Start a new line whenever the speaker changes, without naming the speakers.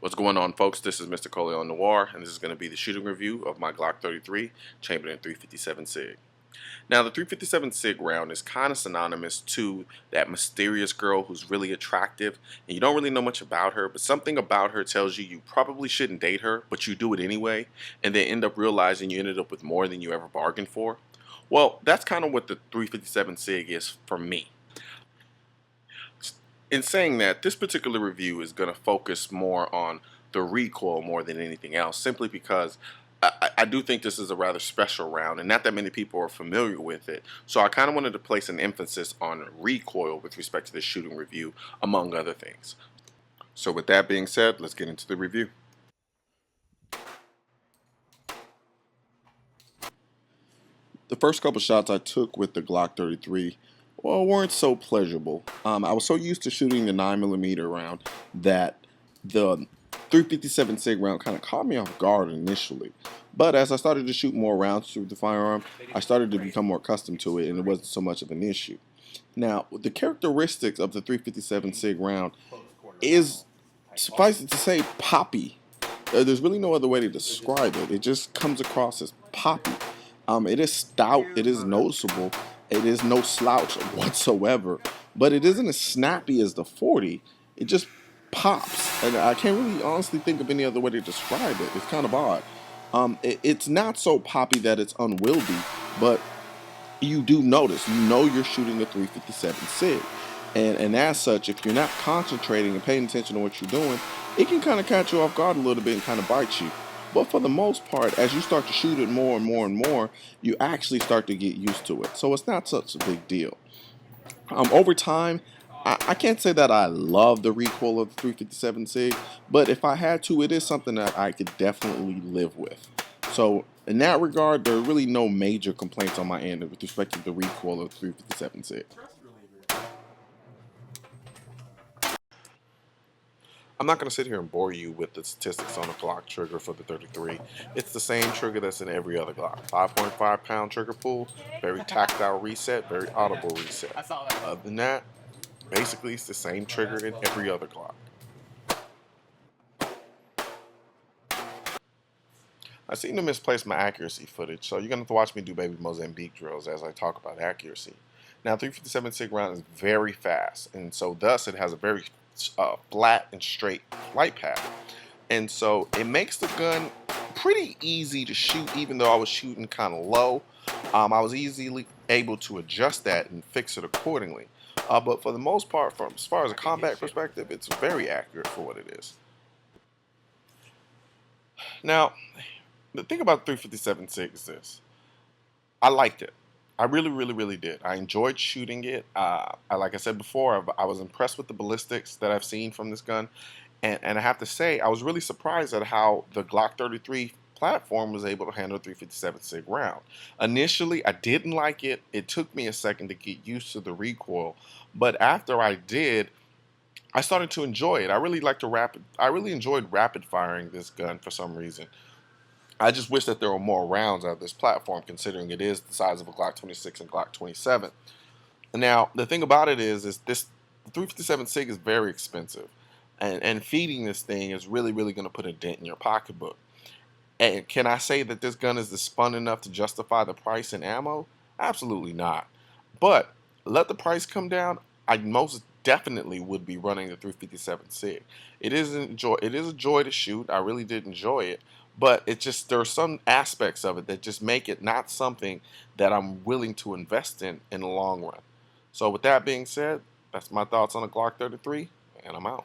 What's going on, folks? This is Mr. Coleon Noir, and this is going to be the shooting review of my Glock 33 chambered in 357 SIG. Now, the 357 SIG round is kind of synonymous to that mysterious girl who's really attractive, and you don't really know much about her, but something about her tells you probably shouldn't date her, but you do it anyway, and then end up realizing you ended up with more than you ever bargained for. Well, that's kind of what the 357 SIG is for me. In saying that, this particular review is going to focus more on the recoil more than anything else, simply because I do think this is a rather special round, and not that many people are familiar with it. So I kind of wanted to place an emphasis on recoil with respect to this shooting review, among other things. So with that being said, let's get into the review. The first couple shots I took with the Glock 33 weren't so pleasurable. I was so used to shooting the 9mm round that the 357 SIG round kind of caught me off guard initially. But as I started to shoot more rounds through the firearm, I started to become more accustomed to it, and it wasn't so much of an issue. Now, the characteristics of the 357 SIG round is, suffice it to say, poppy. There's really no other way to describe it. It just comes across as poppy. It is stout, it is noticeable, it is no slouch whatsoever, but it isn't as snappy as the 40. It just pops, and I can't really honestly think of any other way to describe it. It's kind of odd. It's not so poppy that it's unwieldy, but you do notice, you know you're shooting a 357 SIG. And as such, if you're not concentrating and paying attention to what you're doing, it can kind of catch you off guard a little bit and kind of bite you. But for the most part, as you start to shoot it more and more and more, you actually start to get used to it. So it's not such a big deal. Over time, I can't say that I love the recoil of the 357 SIG, but if I had to, it is something that I could definitely live with. So in that regard, there are really no major complaints on my end with respect to the recoil of the 357 SIG. I'm not going to sit here and bore you with the statistics on the Glock trigger for the 33. It's the same trigger that's in every other Glock. 5.5 pound trigger pull, very tactile reset, very audible reset. Other than that, basically it's the same trigger in every other Glock. I seem to misplace my accuracy footage, so you're going to have to watch me do baby Mozambique drills as I talk about accuracy. Now, 357 SIG round is very fast, and so thus it has a very flat and straight flight path. And so it makes the gun pretty easy to shoot, even though I was shooting kind of low. I was easily able to adjust that and fix it accordingly. But for the most part, from as far as a combat perspective, it's very accurate for what it is. Now, the thing about 357 SIG is this. I liked it. I really did. I enjoyed shooting it. Like I said before, I was impressed with the ballistics that I've seen from this gun. And I have to say, I was really surprised at how the Glock 33 platform was able to handle a 357 SIG round. Initially, I didn't like it. It took me a second to get used to the recoil. But after I did, I started to enjoy it. I really enjoyed rapid firing this gun for some reason. I just wish that there were more rounds out of this platform, considering it is the size of a Glock 26 and Glock 27. Now, the thing about it is this 357 SIG is very expensive, and feeding this thing is really going to put a dent in your pocketbook. And can I say that this gun is spun enough to justify the price in ammo? Absolutely not. But let the price come down, I most definitely would be running the 357 SIG. It is a joy to shoot. I really did enjoy it. But there are some aspects of it that just make it not something that I'm willing to invest in the long run. So with that being said, that's my thoughts on the Glock 33, and I'm out.